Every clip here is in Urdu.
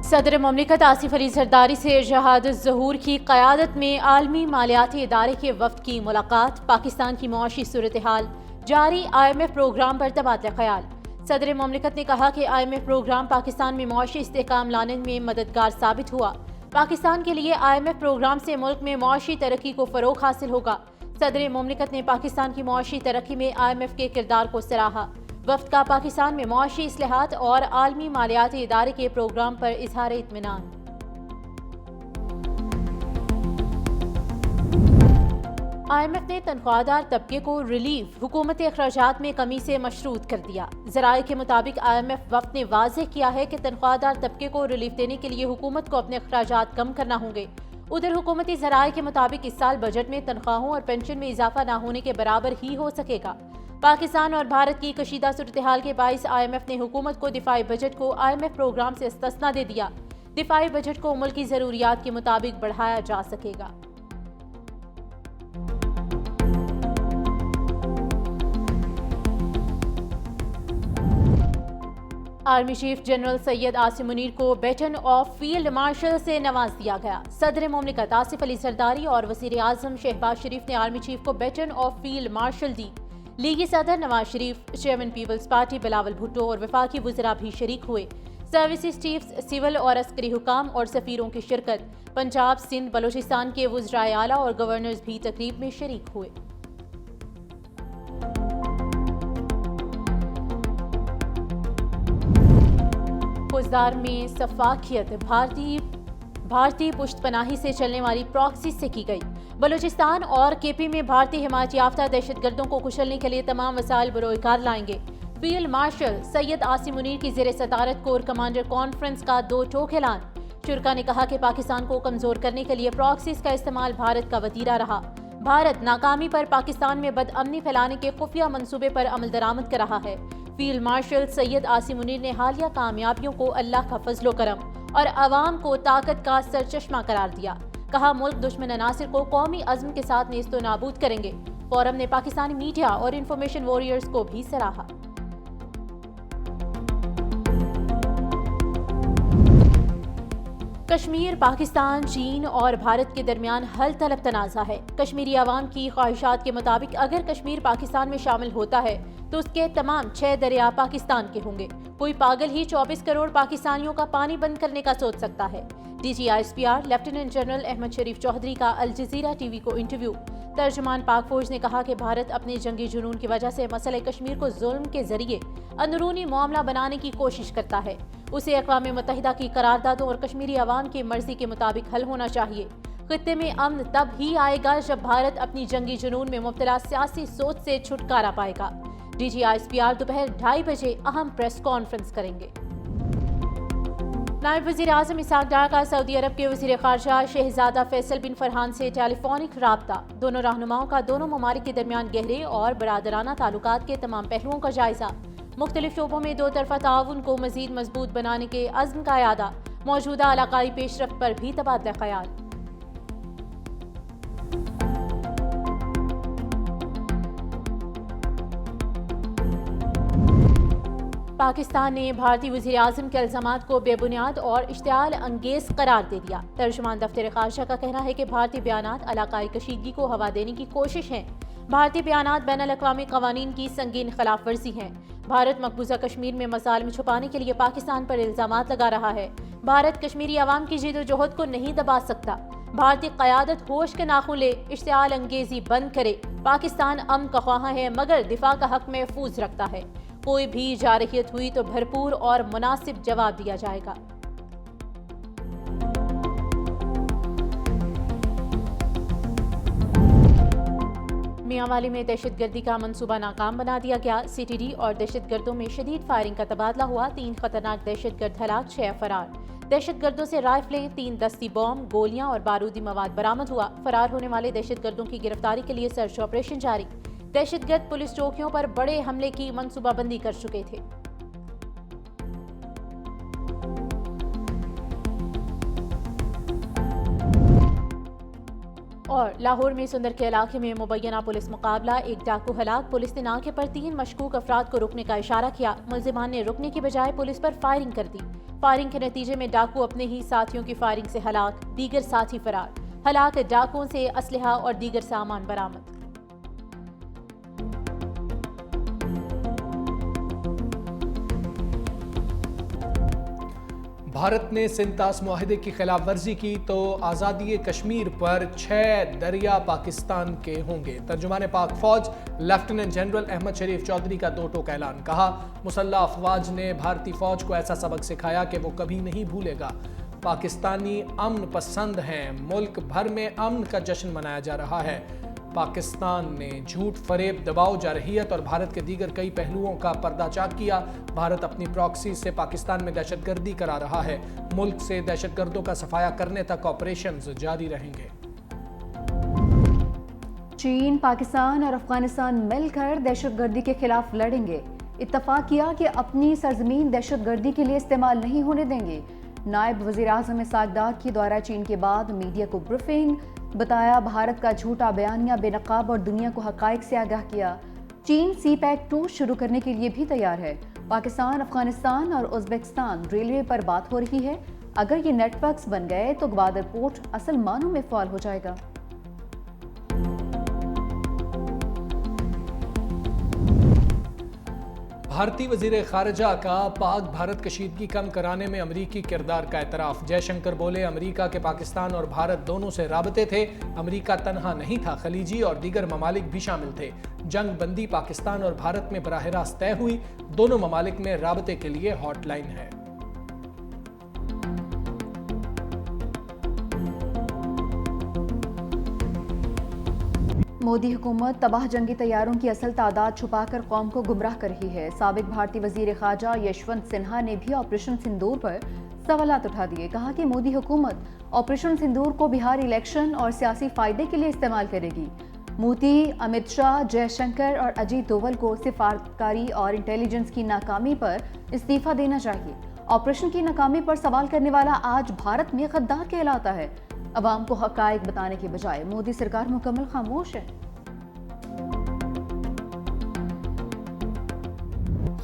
صدر مملکت آصف علی زرداری سے جہاد الظہور کی قیادت میں عالمی مالیاتی ادارے کے وفد کی ملاقات، پاکستان کی معاشی صورتحال، جاری IMF پروگرام پر تبادلہ خیال۔ صدر مملکت نے کہا کہ IMF پروگرام پاکستان میں معاشی استحکام لانے میں مددگار ثابت ہوا۔ پاکستان کے لیے IMF پروگرام سے ملک میں معاشی ترقی کو فروغ حاصل ہوگا۔ صدر مملکت نے پاکستان کی معاشی ترقی میں IMF کے کردار کو سراہا۔ وفد کا پاکستان میں معاشی اصلاحات اور عالمی مالیاتی ادارے کے پروگرام پر اظہار اطمینان۔ IMF نے تنخواہ دار طبقے کو ریلیف حکومتی اخراجات میں کمی سے مشروط کر دیا۔ ذرائع کے مطابق IMF وفد نے واضح کیا ہے کہ تنخواہ دار طبقے کو ریلیف دینے کے لیے حکومت کو اپنے اخراجات کم کرنا ہوں گے۔ ادھر حکومتی ذرائع کے مطابق اس سال بجٹ میں تنخواہوں اور پنشن میں اضافہ نہ ہونے کے برابر ہی ہو سکے گا۔ پاکستان اور بھارت کی کشیدہ صورتحال کے باعث IMF نے حکومت کو دفاعی بجٹ کو IMF پروگرام سے استثناء دے دیا۔ دفاعی بجٹ کو ملکی ضروریات کے مطابق بڑھایا جا سکے گا۔ Army chief general Syed Asim Munir کو بیٹن آف فیلڈ مارشل سے نواز دیا گیا۔ صدر مملکت آصف علی زرداری اور وزیر اعظم شہباز شریف نے آرمی چیف کو بیٹن آف فیلڈ مارشل دی۔ لیگی صدر Nawaz Sharif, chairman Peoples Party Bilawal Bhutto اور وفاقی وزراء بھی شریک ہوئے۔ سروسز چیفز، سول اور عسکری حکام اور سفیروں کی شرکت۔ پنجاب، سندھ، بلوچستان کے وزرائے اعلیٰ اور گورنرز بھی تقریب میں شریک ہوئے۔ کوزدار میں سفاکیت بھارتی پشت پناہی سے چلنے والی پراکسی سے کی گئی۔ بلوچستان اور KP میں بھارتی حمایت یافتہ دہشت گردوں کو کچلنے کے لیے تمام وسائل بروئے کار لائیں گے۔ فیلڈ مارشل سید عاصم منیر کی زیر صدارت کور کمانڈر کانفرنس کا دو ٹوک اعلان۔ شرکا نے کہا کہ پاکستان کو کمزور کرنے کے لیے پراکسیز کا استعمال بھارت کا وتیرہ رہا۔ بھارت ناکامی پر پاکستان میں بدامنی پھیلانے کے خفیہ منصوبے پر عمل درآمد کر رہا ہے۔ فیلڈ مارشل سید عاصم منیر نے حالیہ کامیابیوں کو اللہ کا فضل و کرم اور عوام کو طاقت کا سرچشمہ قرار دیا۔ کہا ملک دشمن عناصر کو قومی عزم کے ساتھ نیست و نابود کریں گے۔ فورم نے پاکستانی میڈیا اور انفارمیشن وارئرز کو بھی سراہا۔ کشمیر پاکستان، چین اور بھارت کے درمیان حل طلب تنازع ہے۔ کشمیری عوام کی خواہشات کے مطابق اگر کشمیر پاکستان میں شامل ہوتا ہے تو اس کے تمام 6 دریا پاکستان کے ہوں گے۔ کوئی پاگل ہی 24 کروڑ پاکستانیوں کا پانی بند کرنے کا سوچ سکتا ہے۔ DG ISPR lieutenant general Ahmed Sharif Chaudhry کا الجزیرہ TV کو انٹرویو۔ ترجمان پاک فوج نے کہا کہ بھارت اپنے جنگی جنون کی وجہ سے مسئلہ کشمیر کو ظلم کے ذریعے اندرونی معاملہ بنانے کی کوشش کرتا ہے۔ اسے اقوام متحدہ کی قراردادوں اور کشمیری عوام کی مرضی کے مطابق حل ہونا چاہیے۔ خطے میں امن تب ہی آئے گا جب بھارت اپنی جنگی جنون میں مبتلا سیاسی سوچ سے چھٹکارا پائے گا۔ DG ISPR دوپہر 2:30 بجے اہم پریس کانفرنس کریں گے۔ نائب وزیر اعظم اسحاق ڈار کا سعودی عرب کے وزیر خارجہ شہزادہ فیصل بن فرحان سے ٹیلی فونک رابطہ۔ دونوں رہنماؤں کا دونوں ممالک کے درمیان گہرے اور برادرانہ تعلقات کے تمام پہلوؤں کا جائزہ۔ مختلف شعبوں میں دو طرفہ تعاون کو مزید مضبوط بنانے کے عزم کا اعادہ۔ موجودہ علاقائی پیش رفت پر بھی تبادلہ خیال۔ پاکستان نے بھارتی وزیر اعظم کے الزامات کو بے بنیاد اور اشتعال انگیز قرار دے دیا۔ ترجمان دفتر خارجہ کا کہنا ہے کہ بھارتی بیانات علاقائی کشیدگی کو ہوا دینے کی کوشش ہیں۔ بھارتی بیانات بین الاقوامی قوانین کی سنگین خلاف ورزی ہیں۔ بھارت مقبوضہ کشمیر میں مظالم چھپانے کے لیے پاکستان پر الزامات لگا رہا ہے۔ بھارت کشمیری عوام کی جد و جہد کو نہیں دبا سکتا۔ بھارتی قیادت ہوش کے ناخن لے، اشتعال انگیزی بند کرے۔ پاکستان امن کا خواہاں ہے مگر دفاع کا حق محفوظ رکھتا ہے۔ کوئی بھی جارحیت ہوئی تو بھرپور اور مناسب جواب دیا جائے گا۔ میاں والی میں دہشت گردی کا منصوبہ ناکام بنا دیا گیا۔ CTD اور دہشت گردوں میں شدید فائرنگ کا تبادلہ ہوا۔ 3 خطرناک دہشت گرد ہلاک، 6 فرار۔ دہشت گردوں سے رائفلیں، 3 دستی بم، گولیاں اور بارودی مواد برآمد ہوا۔ فرار ہونے والے دہشت گردوں کی گرفتاری کے لیے سرچ آپریشن جاری۔ دہشت گرد پولیس چوکیوں پر بڑے حملے کی منصوبہ بندی کر چکے تھے۔ اور لاہور میں سندر کے علاقے میں مبینہ پولیس مقابلہ، ایک ڈاکو ہلاک، پولیس نے ناکے پر 3 مشکوک افراد کو روکنے کا اشارہ کیا، ملزمان نے رکنے کی بجائے پولیس پر فائرنگ کر دی، فائرنگ کے نتیجے میں ڈاکو اپنے ہی ساتھیوں کی فائرنگ سے ہلاک، دیگر ساتھی فرار، ہلاک ڈاکوؤں سے اسلحہ اور دیگر سامان برآمد۔ بھارت نے سنتاس معاہدے کی خلاف ورزی کی تو آزادی کشمیر پر 6 دریا پاکستان کے ہوں گے۔ ترجمان پاک فوج لیفٹیننٹ جنرل احمد شریف چودھری کا 2 ٹوک اعلان، کہا مسلح افواج نے بھارتی فوج کو ایسا سبق سکھایا کہ وہ کبھی نہیں بھولے گا۔ پاکستانی امن پسند ہیں، ملک بھر میں امن کا جشن منایا جا رہا ہے۔ پاکستان نے جھوٹ، فریب، دباؤ، جارحیت اور بھارت کے دیگر کئی پہلوؤں کا پردہ چاک کیا۔ بھارت اپنی پراکسی سے پاکستان میں دہشت گردی کرا رہا ہے، ملک سے دہشت گردوں کا صفایا کرنے تک آپریشنز جاری رہیں گے۔ چین، پاکستان اور افغانستان مل کر دہشت گردی کے خلاف لڑیں گے، اتفاق کیا کہ اپنی سرزمین دہشت گردی کے لیے استعمال نہیں ہونے دیں گے۔ نائب وزیر اعظم اسحاق ڈار کی دورہ چین کے بعد میڈیا کو بریفنگ، بتایا بھارت کا جھوٹا بیانیہ بے نقاب اور دنیا کو حقائق سے آگاہ کیا۔ چین سی پیک 2 شروع کرنے کے لیے بھی تیار ہے۔ پاکستان، افغانستان اور ازبکستان ریلوے پر بات ہو رہی ہے، اگر یہ نیٹ ورکس بن گئے تو گوادر پورٹ اصل معنوں میں فعال ہو جائے گا۔ بھارتی وزیر خارجہ کا پاک بھارت کشیدگی کم کرانے میں امریکی کردار کا اعتراف، جے شنکر بولے امریکہ کے پاکستان اور بھارت دونوں سے رابطے تھے، امریکہ تنہا نہیں تھا، خلیجی اور دیگر ممالک بھی شامل تھے، جنگ بندی پاکستان اور بھارت میں براہ راست طے ہوئی، دونوں ممالک میں رابطے کے لیے ہاٹ لائن ہے۔ مودی حکومت تباہ جنگی طیاروں کی اصل تعداد چھپا کر قوم کو گمراہ کر رہی ہے۔ سابق بھارتی وزیر خارجہ یشونت سنہا نے بھی آپریشن سندور پر سوالات اٹھا دیے، کہا کہ مودی حکومت آپریشن سندور کو بہار الیکشن اور سیاسی فائدے کے لیے استعمال کرے گی۔ مودی، امت شاہ، جے شنکر اور اجیت دوول کو سفارتکاری اور انٹیلیجنس کی ناکامی پر استعفیٰ دینا چاہیے۔ آپریشن کی ناکامی پر سوال کرنے والا آج بھارت میں غدار کہلاتا ہے۔ عوام کو حقائق بتانے کے بجائے مودی سرکار مکمل خاموش ہے۔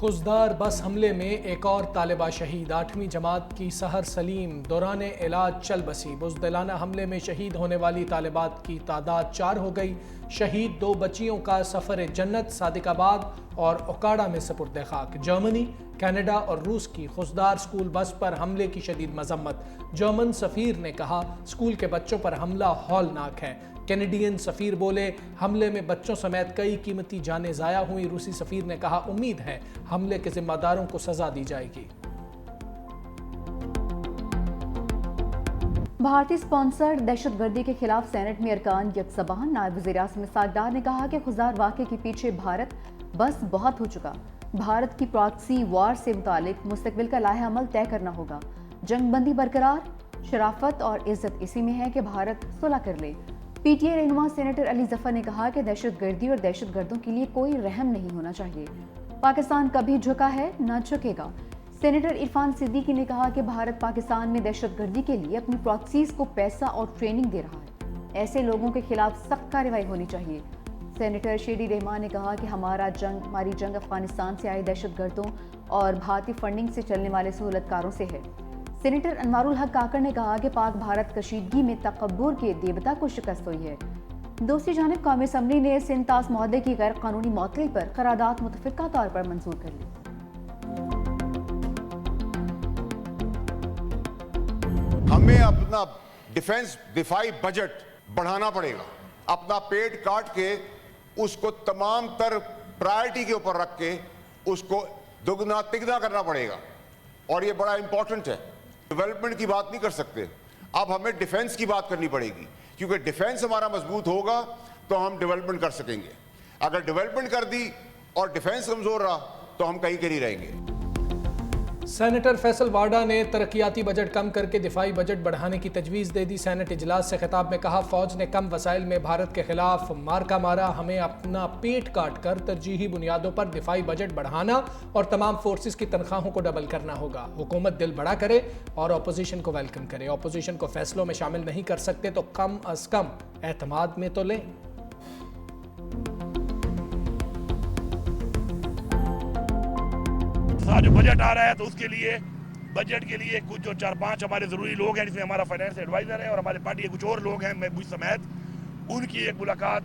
خزدار بس حملے میں ایک اور طالبہ شہید، 8ویں جماعت کی سحر سلیم دوران علاج چل بسی، بزدلانہ حملے میں شہید ہونے والی طالبات کی تعداد 4 ہو گئی۔ شہید 2 بچیوں کا سفر جنت صادق آباد اور اوکاڑا میں سپرد خاک۔ جرمنی، کینیڈا اور روس کی خزدار سکول بس پر حملے کی شدید مذمت، جرمن سفیر نے کہا اسکول کے بچوں پر حملہ ہولناک ہے۔ کینیڈین سفیر بولے حملے میں بچوں سمیت کئی قیمتی جانیں ضائع ہوئی۔ روسی سفیر نے کہا امید ہے حملے کے ذمہ داروں کو سزا دی جائے گی۔ بھارتی سپانسرڈ دہشت گردی کے خلاف سینٹ میں ارکان یک زبان، نائب وزیر اعظم اسحاق ڈار نے کہا کہ خزدار واقعے کے پیچھے بھارت بس بہت ہو چکا، بھارت کی پراکسی وار سے متعلق مستقبل کا لائحہ عمل طے کرنا ہوگا، جنگ بندی برقرار، شرافت اور عزت اسی میں ہے کہ بھارت صلح کر لے۔ پی ٹی آئی رہنما سینیٹر علی ظفر نے کہا کہ دہشت گردی اور دہشت گردوں کے لیے کوئی رحم نہیں ہونا چاہیے، پاکستان کبھی جھکا ہے نہ جھکے گا۔ سینیٹر عرفان صدیقی نے کہا کہ بھارت پاکستان میں دہشت گردی کے لیے اپنی پراکسیز کو پیسہ اور ٹریننگ دے رہا ہے، ایسے لوگوں کے خلاف سخت کارروائی ہونی چاہیے۔ سینیٹر شیری رحمان نے کہا کہ ہماری جنگ افغانستان سے آئے دہشت گردوں اور بھارتی فنڈنگ سے چلنے والے سہولت کاروں سے ہے۔ سینیٹر انوار الحق کاکڑ نے کہا کہ پاک بھارت کشیدگی میں تکبر کے دیوتا کو شکست ہوئی ہے۔ دوسری جانب قومی اسمبلی نے سنتاس معاہدے کی غیر قانونی معطلی پر قرارداد متفقہ طور پر منظور کر لی۔ ہمیں اپنا دفاعی بجٹ بڑھانا پڑے گا، اپنا پیٹ کاٹ کے اس کو تمام تر پرائرٹی کے اوپر رکھ کے اس کو دگنا تگنا کرنا پڑے گا، اور یہ بڑا امپورٹنٹ ہے۔ ڈیولپمنٹ کی بات نہیں کر سکتے، اب ہمیں ڈیفنس کی بات کرنی پڑے گی، کیونکہ ڈیفنس ہمارا مضبوط ہوگا تو ہم ڈیولپمنٹ کر سکیں گے۔ اگر ڈیولپمنٹ کر دی اور ڈیفنس کمزور رہا تو ہم کہیں کے نہیں رہیں گے۔ سینیٹر فیصل وارڈا نے ترقیاتی بجٹ کم کر کے دفاعی بجٹ بڑھانے کی تجویز دے دی۔ سینٹ اجلاس سے خطاب میں کہا، فوج نے کم وسائل میں بھارت کے خلاف مارکا مارا، ہمیں اپنا پیٹ کاٹ کر ترجیحی بنیادوں پر دفاعی بجٹ بڑھانا اور تمام فورسز کی تنخواہوں کو ڈبل کرنا ہوگا۔ حکومت دل بڑا کرے اور اپوزیشن کو ویلکم کرے، اپوزیشن کو فیصلوں میں شامل نہیں کر سکتے تو کم از کم اعتماد میں تو لیں۔ جو بجٹ آ رہا ہے تو اس کے لیے بجٹ کے لیے کچھ جو 4-5 ہمارے ضروری لوگ ہیں، جس میں ہمارا فائنانس ایڈوائزر ہے اور ہمارے پارٹی کے کچھ اور لوگ ہیں، میں مجھ سمیت، ان کی ایک ملاقات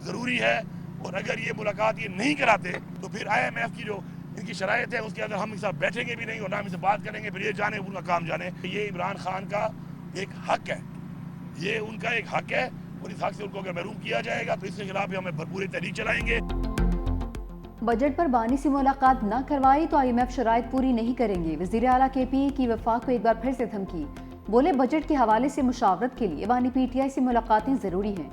ضروری ہے۔ اور اگر یہ ملاقات یہ نہیں کراتے تو پھر IMF کی جو ان کی شرائط ہے اس کے اندر ہم اس ساتھ بیٹھیں گے بھی نہیں اور نہ ہم سے بات کریں گے، پھر یہ جانے ان کا کام جانے۔ یہ عمران خان کا ایک حق ہے، یہ ان کا ایک حق ہے اور اس حق سے ان کو اگر محروم کیا جائے گا تو اس کے خلاف بھی ہمیں بھرپور تحریک چلائیں گے۔ بجٹ پر بانی سے ملاقات نہ کروائی تو IMF شرائط پوری نہیں کریں گے۔ وزیر اعلیٰ KP کی وفاق کو ایک بار پھر سے دھمکی، بولے بجٹ کے حوالے سے مشاورت کے لیے بانی PTI سے ملاقاتیں ضروری ہیں۔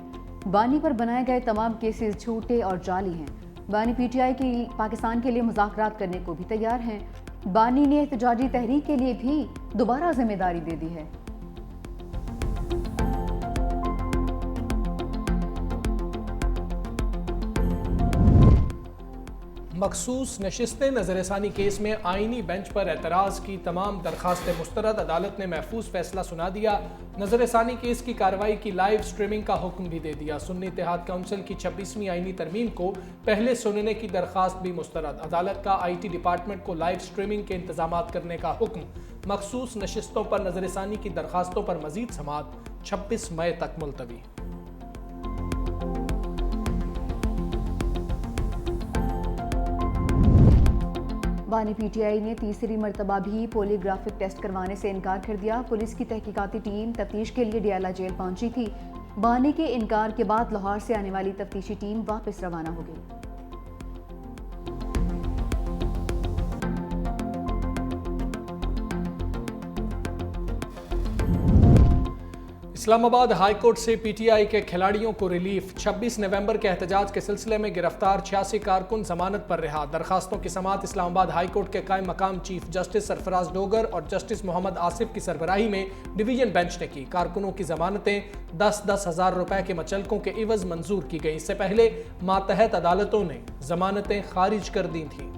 بانی پر بنائے گئے تمام کیسز جھوٹے اور جعلی ہیں۔ بانی PTI کی پاکستان کے لیے مذاکرات کرنے کو بھی تیار ہیں۔ بانی نے احتجاجی تحریک کے لیے بھی دوبارہ ذمہ داری دے دی ہے۔ مخصوص نشستیں نظر ثانی کیس میں آئینی بینچ پر اعتراض کی تمام درخواستیں مسترد، عدالت نے محفوظ فیصلہ سنا دیا۔ نظر ثانی کیس کی کارروائی کی لائیو سٹریمنگ کا حکم بھی دے دیا۔ سنی اتحاد کونسل کی 26ویں آئینی ترمیم کو پہلے سننے کی درخواست بھی مسترد، عدالت کا IT ڈپارٹمنٹ کو لائیو سٹریمنگ کے انتظامات کرنے کا حکم۔ مخصوص نشستوں پر نظر ثانی کی درخواستوں پر مزید سماعت 26 مئی تک ملتوی۔ بانی PTI نے تیسری مرتبہ بھی پولی گرافک ٹیسٹ کروانے سے انکار کر دیا۔ پولیس کی تحقیقاتی ٹیم تفتیش کے لیے ڈیالہ جیل پہنچی تھی۔ بانی کے انکار کے بعد لاہور سے آنے والی تفتیشی ٹیم واپس روانہ ہو گئی۔ اسلام آباد ہائی کورٹ سے PTI کے کھلاڑیوں کو ریلیف۔ 26 نومبر کے احتجاج کے سلسلے میں گرفتار 86 کارکن ضمانت پر رہا۔ درخواستوں کی سماعت اسلام آباد ہائی کورٹ کے قائم مقام چیف جسٹس سرفراز ڈوگر اور جسٹس محمد آصف کی سربراہی میں ڈویژن بینچ نے کی۔ کارکنوں کی ضمانتیں 10-10 ہزار روپے کے مچلکوں کے عوض منظور کی گئیں۔ اس سے پہلے ماتحت عدالتوں نے ضمانتیں خارج کر دی تھیں۔